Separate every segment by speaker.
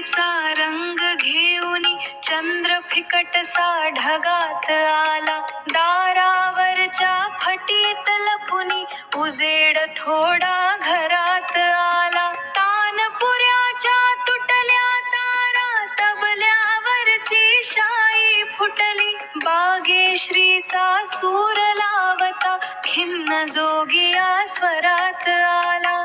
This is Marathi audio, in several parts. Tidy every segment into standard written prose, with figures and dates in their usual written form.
Speaker 1: श्रीचा रंग घेऊनी चंद्र फिकटसा ढगात आला. दारावरच्या फटीत लपुनी उजेड थोडा घरात आला. तानपुऱ्याच्या तुटल्या तारा तबल्यावरची शाई फुटली. बागेश्रीचा सूर लावता खिन्न जोगिया स्वरात आला.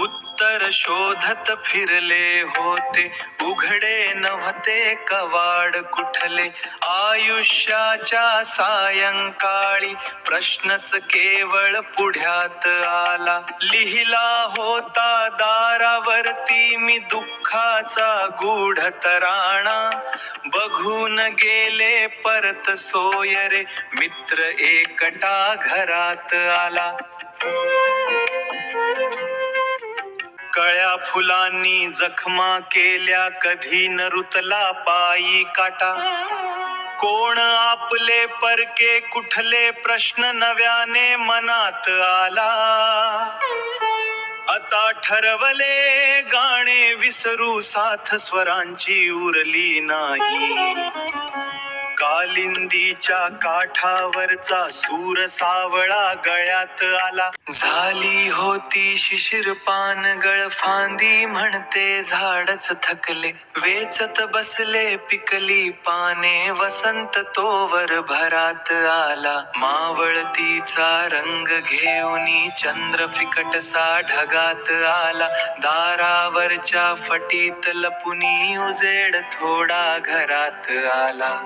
Speaker 2: उत्तर शोधत फिरले होते, उघडे नव्हते कवाड कुठले. आयुष्याच्या सायंकाळी प्रश्नच केवळ पुढ्यात आला. लिहिला होता दारावरती मी दुःखाचा गूढ तराणा. बघून गेले परत सोय रे, मित्र एकटा घरात आला. कळ्या फुलांनी जखमा केल्या, कधी न रुतला पायी काटा. कोण आपले परके कुठले प्रश्न नव्याने मनात आला. आता ठरवले गाणे विसरू, साथ स्वरांची उरली नाही. कालिंदीच्या काठावरचा सूर सावळा गळ्यात आला. झाली होती शिशिर पान गळफांदी, म्हणते झाडच थकले. वेचत बसले पिकली पाने, वसंत तोवर भरात आला. मावळतीचा रंग घेऊनी चंद्र फिकटसा ढगात आला. दारावरच्या फटीत लपुनी उजेड थोडा घरात आला.